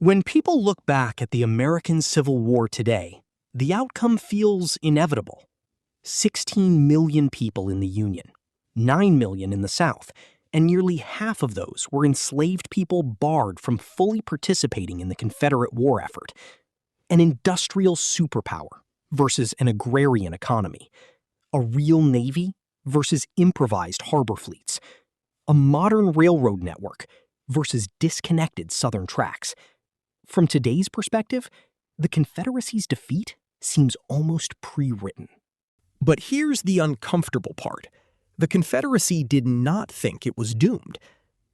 When people look back at the American Civil War today, the outcome feels inevitable. 16 million people in the Union, 9 million in the South, and nearly half of those were enslaved people barred from fully participating in the Confederate war effort. An industrial superpower versus an agrarian economy. A real navy versus improvised harbor fleets. A modern railroad network versus disconnected Southern tracks. From today's perspective, the Confederacy's defeat seems almost pre-written. But here's the uncomfortable part. The Confederacy did not think it was doomed.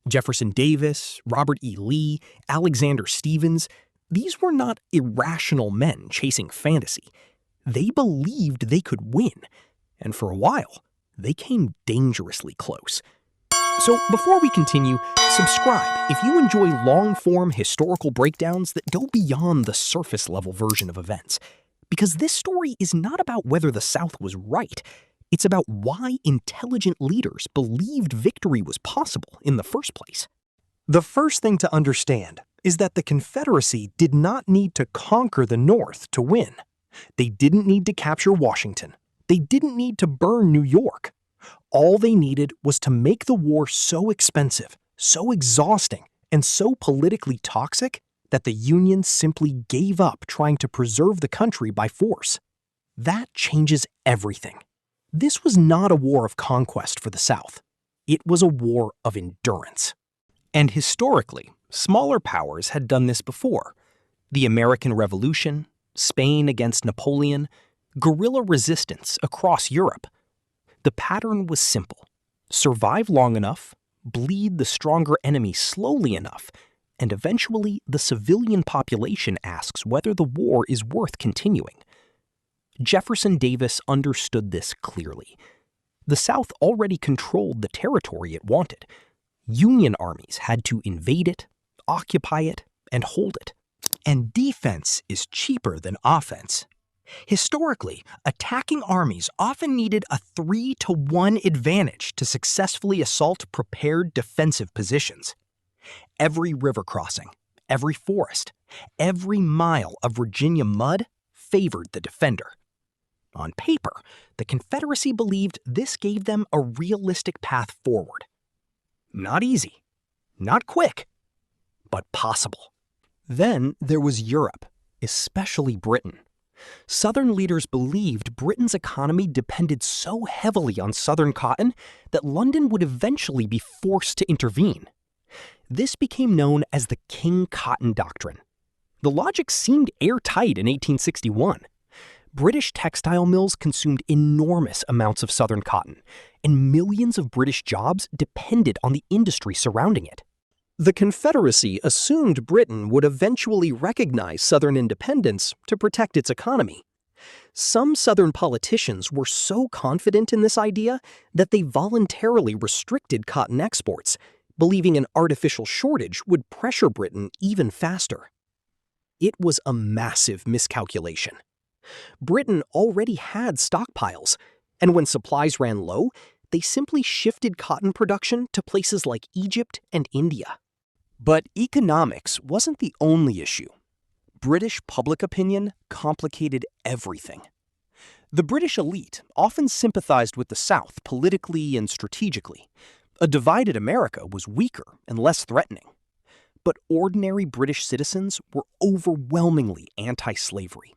Jefferson Davis, Robert E. Lee, Alexander Stephens, these were not irrational men chasing fantasy. They believed they could win, and for a while, they came dangerously close. So before we continue, subscribe if you enjoy long-form historical breakdowns that go beyond the surface-level version of events. Because this story is not about whether the South was right. It's about why intelligent leaders believed victory was possible in the first place. The first thing to understand is that the Confederacy did not need to conquer the North to win. They didn't need to capture Washington. They didn't need to burn New York. All they needed was to make the war so expensive, so exhausting, and so politically toxic that the Union simply gave up trying to preserve the country by force. That changes everything. This was not a war of conquest for the South. It was a war of endurance. And historically, smaller powers had done this before. The American Revolution, Spain against Napoleon, guerrilla resistance across Europe. The pattern was simple. Survive long enough, bleed the stronger enemy slowly enough, and eventually the civilian population asks whether the war is worth continuing. Jefferson Davis understood this clearly. The South already controlled the territory it wanted. Union armies had to invade it, occupy it, and hold it. And defense is cheaper than offense. Historically, attacking armies often needed a 3-to-1 advantage to successfully assault prepared defensive positions. Every river crossing, every forest, every mile of Virginia mud favored the defender. On paper, the Confederacy believed this gave them a realistic path forward. Not easy, not quick, but possible. Then there was Europe, especially Britain. Southern leaders believed Britain's economy depended so heavily on Southern cotton that London would eventually be forced to intervene. This became known as the King Cotton Doctrine. The logic seemed airtight in 1861. British textile mills consumed enormous amounts of Southern cotton, and millions of British jobs depended on the industry surrounding it. The Confederacy assumed Britain would eventually recognize Southern independence to protect its economy. Some Southern politicians were so confident in this idea that they voluntarily restricted cotton exports, believing an artificial shortage would pressure Britain even faster. It was a massive miscalculation. Britain already had stockpiles, and when supplies ran low, they simply shifted cotton production to places like Egypt and India. But economics wasn't the only issue. British public opinion complicated everything. The British elite often sympathized with the South politically and strategically. A divided America was weaker and less threatening. But ordinary British citizens were overwhelmingly anti-slavery.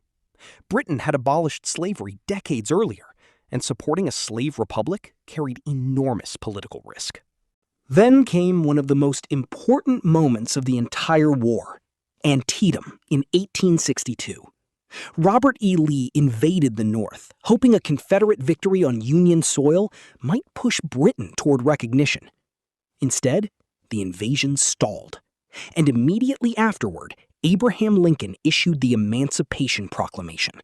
Britain had abolished slavery decades earlier, and supporting a slave republic carried enormous political risk. Then came one of the most important moments of the entire war, Antietam in 1862. Robert E. Lee invaded the North, hoping a Confederate victory on Union soil might push Britain toward recognition. Instead, the invasion stalled, and immediately afterward, Abraham Lincoln issued the Emancipation Proclamation.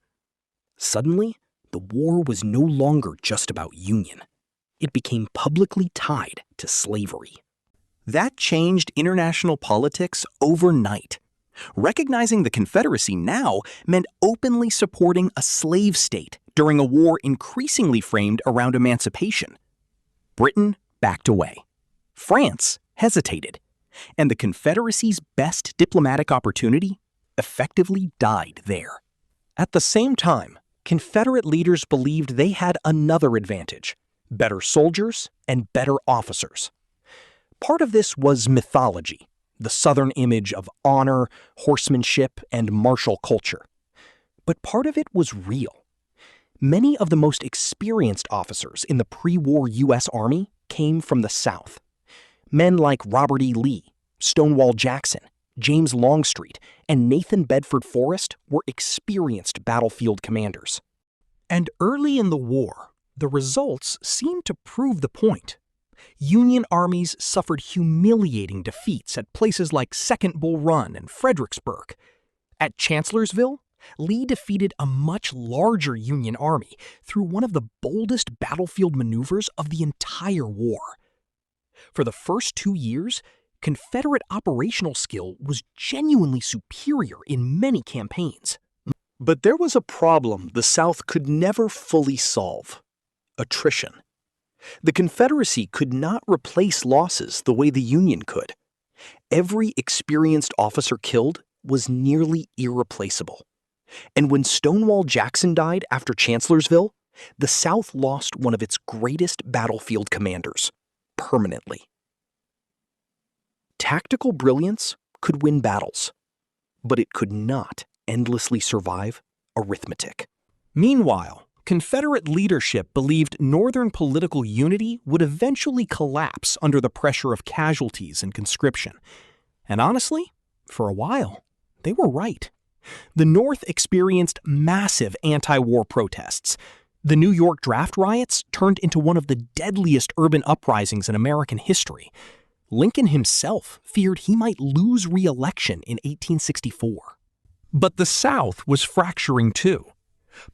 Suddenly, the war was no longer just about Union. It became publicly tied to slavery. That changed international politics overnight. Recognizing the Confederacy now meant openly supporting a slave state during a war increasingly framed around emancipation. Britain backed away. France hesitated. And the Confederacy's best diplomatic opportunity effectively died there. At the same time, Confederate leaders believed they had another advantage: better soldiers and better officers. Part of this was mythology, the Southern image of honor, horsemanship, and martial culture. But part of it was real. Many of the most experienced officers in the pre-war U.S. Army came from the South. Men like Robert E. Lee, Stonewall Jackson, James Longstreet, and Nathan Bedford Forrest were experienced battlefield commanders. And early in the war, the results seemed to prove the point. Union armies suffered humiliating defeats at places like Second Bull Run and Fredericksburg. At Chancellorsville, Lee defeated a much larger Union army through one of the boldest battlefield maneuvers of the entire war. For the first 2 years, Confederate operational skill was genuinely superior in many campaigns. But there was a problem the South could never fully solve: attrition. The Confederacy could not replace losses the way the Union could. Every experienced officer killed was nearly irreplaceable. And when Stonewall Jackson died after Chancellorsville, the South lost one of its greatest battlefield commanders, permanently. Tactical brilliance could win battles, but it could not endlessly survive arithmetic. Meanwhile, Confederate leadership believed Northern political unity would eventually collapse under the pressure of casualties and conscription. And honestly, for a while, they were right. The North experienced massive anti-war protests. The New York draft riots turned into one of the deadliest urban uprisings in American history. Lincoln himself feared he might lose re-election in 1864. But the South was fracturing too.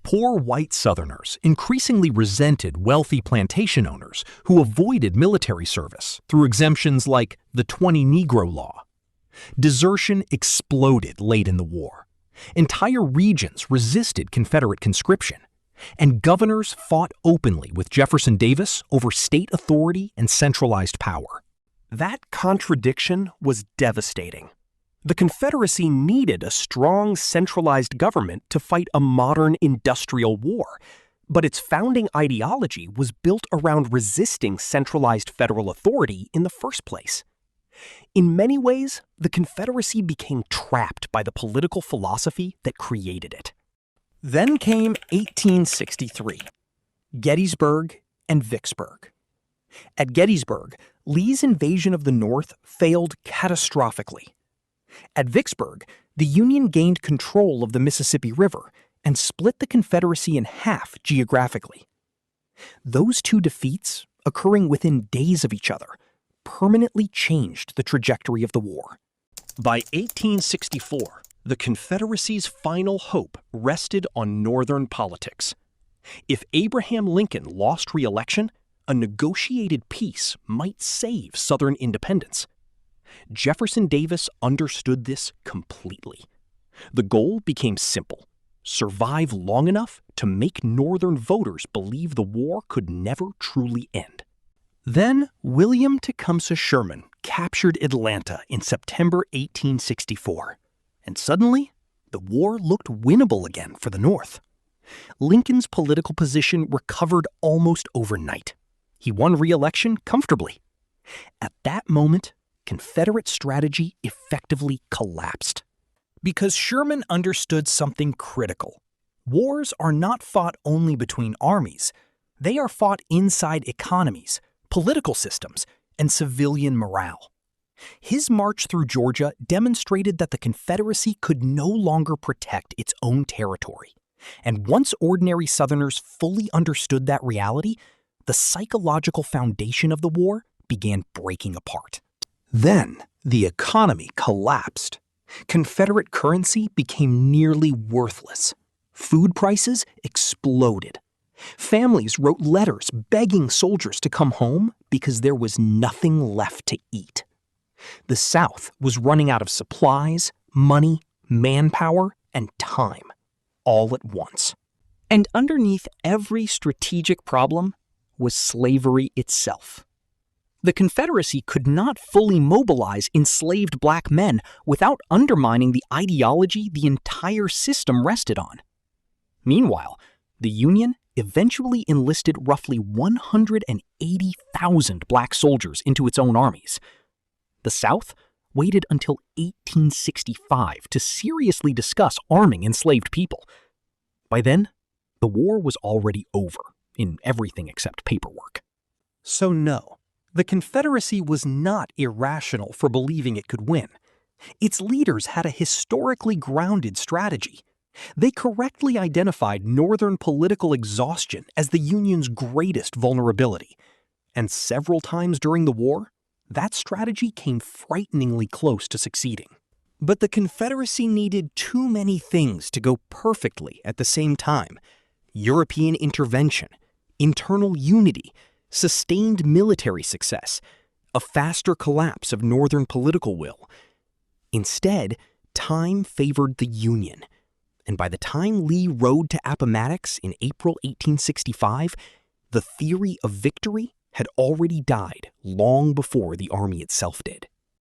Poor white Southerners increasingly resented wealthy plantation owners who avoided military service through exemptions like the 20 Negro Law. Desertion exploded late in the war. Entire regions resisted Confederate conscription, and governors fought openly with Jefferson Davis over state authority and centralized power. That contradiction was devastating. The Confederacy needed a strong, centralized government to fight a modern industrial war, but its founding ideology was built around resisting centralized federal authority in the first place. In many ways, the Confederacy became trapped by the political philosophy that created it. Then came 1863, Gettysburg and Vicksburg. At Gettysburg, Lee's invasion of the North failed catastrophically. At Vicksburg, the Union gained control of the Mississippi River and split the Confederacy in half geographically. Those two defeats, occurring within days of each other, permanently changed the trajectory of the war. By 1864, the Confederacy's final hope rested on Northern politics. If Abraham Lincoln lost re-election, a negotiated peace might save Southern independence. Jefferson Davis understood this completely. The goal became simple: survive long enough to make Northern voters believe the war could never truly end. Then William Tecumseh Sherman captured Atlanta in September 1864, and suddenly the war looked winnable again for the North. Lincoln's political position recovered almost overnight. He won re-election comfortably. At that moment, Confederate strategy effectively collapsed. Because Sherman understood something critical. Wars are not fought only between armies. They are fought inside economies, political systems, and civilian morale. His march through Georgia demonstrated that the Confederacy could no longer protect its own territory. And once ordinary Southerners fully understood that reality, the psychological foundation of the war began breaking apart. Then the economy collapsed. Confederate currency became nearly worthless. Food prices exploded. Families wrote letters begging soldiers to come home because there was nothing left to eat. The South was running out of supplies, money, manpower, and time, all at once. And underneath every strategic problem was slavery itself. The Confederacy could not fully mobilize enslaved black men without undermining the ideology the entire system rested on. Meanwhile, the Union eventually enlisted roughly 180,000 black soldiers into its own armies. The South waited until 1865 to seriously discuss arming enslaved people. By then, the war was already over, in everything except paperwork. So no, the Confederacy was not irrational for believing it could win. Its leaders had a historically grounded strategy. They correctly identified Northern political exhaustion as the Union's greatest vulnerability. And several times during the war, that strategy came frighteningly close to succeeding. But the Confederacy needed too many things to go perfectly at the same time: European intervention, internal unity, sustained military success, a faster collapse of Northern political will. Instead, time favored the Union. And by the time Lee rode to Appomattox in April 1865, the theory of victory had already died long before the army itself did.